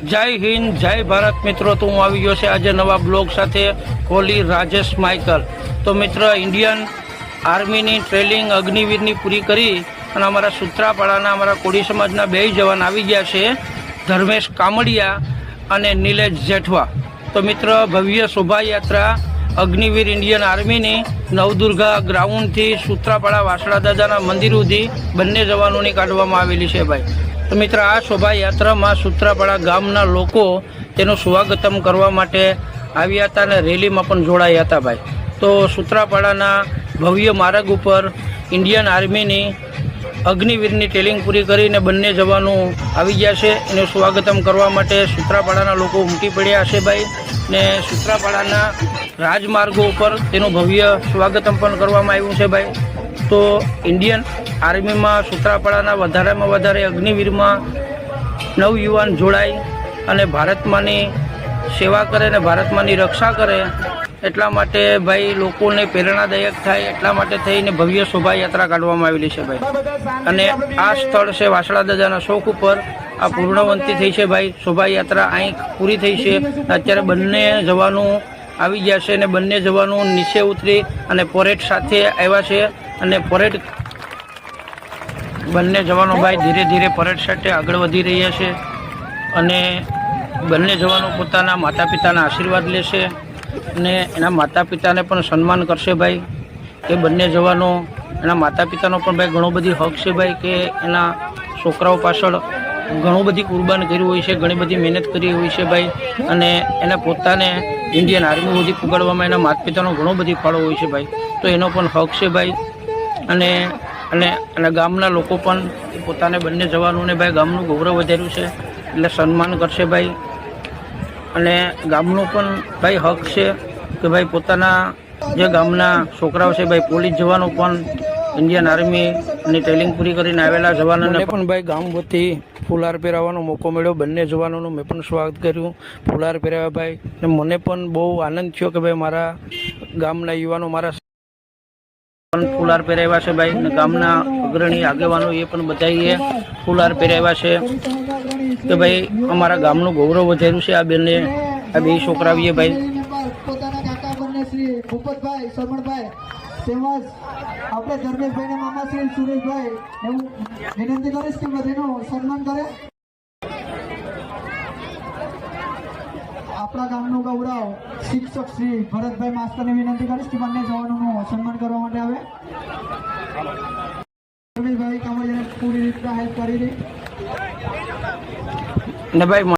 જય હિન્દ, જય ભારત મિત્રો. તો હું આવી ગયો છે આજે નવા બ્લોગ સાથે. કોહલી રાજેશ માઇકલ. તો મિત્ર, ઇન્ડિયન આર્મીની ટ્રેનિંગ અગ્નિવીરની પૂરી કરી અને અમારા સૂત્રાપાડાના અમારા કોળી સમાજના 2 જવાન આવી ગયા છે, ધર્મેશ કામડિયા અને નિલેશ જેઠવા. તો મિત્ર, ભવ્ય શોભાયાત્રા અગ્નિવીર ઇન્ડિયન આર્મીની નવદુર્ગા ગ્રાઉન્ડથી સૂત્રાપાડા વાસણા દાદાના મંદિર સુધી બંને જવાનોની કાઢવામાં આવેલી છે ભાઈ. તો મિત્ર, આ શોભાયાત્રામાં સૂત્રાપાડા ગામના લોકો તેનું સ્વાગતમ કરવા માટે આવ્યા હતા અને રેલીમાં પણ જોડાયા હતા ભાઈ. તો સૂત્રાપાડાના ભવ્ય માર્ગ ઉપર ઇન્ડિયન આર્મીની અગ્નિવીરની ટ્રેનિંગ પૂરી કરીને બંને જવાનો આવી ગયા છે. એનું સ્વાગતમ કરવા માટે સૂત્રાપાડાના લોકો ઉમટી પડ્યા છે ભાઈ. ને સૂત્રાપાડાના રાજમાર્ગો ઉપર તેનું ભવ્ય સ્વાગતમ પણ કરવામાં આવ્યું છે ભાઈ. તો ઇન્ડિયન આર્મીમાં સૂત્રાપાડાના વધારેમાં વધારે અગ્નિવીરમાં નવયુવાન જોડાય અને ભારતમાંની સેવા કરે અને ભારતમાંની રક્ષા કરે, એટલા માટે ભાઈ લોકોને પ્રેરણાદાયક થાય એટલા માટે થઈને ભવ્ય શોભાયાત્રા કાઢવામાં આવેલી છે ભાઈ. અને આ સ્થળ છે વાસણા દાદાના ચોક ઉપર. આ પૂર્ણવંતી થઈ છે ભાઈ. શોભાયાત્રા અહીં પૂરી થઈ છે. અત્યારે બંને જવાનો આવી ગયા છે અને બંને જવાનો નીચે ઉતરી અને પરેડ સાથે આવ્યા છે. અને પરેડ બંને જવાનો ભાઈ ધીરે ધીરે પરેડ સાથે આગળ વધી રહ્યા છે અને બંને જવાનો પોતાના માતા પિતાના આશીર્વાદ લેશે અને એના માતા પિતાને પણ સન્માન કરશે ભાઈ. એ બંને જવાનો એના માતા પિતાનો પણ ભાઈ ઘણો બધી હક છે ભાઈ કે એના છોકરાઓ પાછળ ઘણું બધી કુરબાન કર્યું હોય છે, ઘણી બધી મહેનત કરી હોય છે ભાઈ. અને એને પોતાને ઇન્ડિયન આર્મી સુધી પુગાડવામાં એના માતા પિતાનો ઘણો બધી ફાળો હોય છે ભાઈ. તો એનો પણ હક છે ભાઈ. અને અને અને ગામના લોકો પણ પોતાને બંને જવાનોને ભાઈ ગામનું ગૌરવ વધાર્યું છે એટલે સન્માન કરશે ભાઈ. અને ગામનું પણ ભાઈ હક છે કે ભાઈ પોતાના જે ગામના છોકરાઓ છે ભાઈ, પોલીસ જવાનો પણ ઇન્ડિયન આર્મીની ટ્રેનિંગ પૂરી કરીને આવેલા જવાનોને પણ ભાઈ ગામ વતી ફુલાર પહેરાવવાનો મોકો મળ્યો. બંને જવાનોનું મેં પણ સ્વાગત કર્યું, ફુલાર પહેરાવ્યા ભાઈ. ને મને પણ બહુ આનંદ થયો કે ભાઈ મારા ગામના યુવાનો મારા પણ ફુલાર પહેરાવ્યા છે ભાઈ. ને ગામના અગ્રણી આગેવાનો એ પણ બધાએ ફુલાર પહેરાવ્યા છે કે ભાઈ અમારા ગામનું ગૌરવ વધાર્યું છે આ બે છોકરાઓએ ભાઈ. પોતાના કાકા બંને શ્રી ભૂપતભાઈ શરમણભાઈ તેમજ આપણે ધર્મેશભાઈ ના મામા શ્રી સુરેશભાઈ હું વિનંતી કરીશ કે બધાનું સન્માન કરે. આપણા ગામનું ગૌરવ શિક્ષક શ્રી ભરતભાઈ માસ્તરને વિનંતી કરીશ કે બંને જવાનોનું સન્માન કરવા માટે આવે. ધર્મેશભાઈ કામડિયાને પૂરી રીતના હેલ્પ કરી રહી ને ભાઈ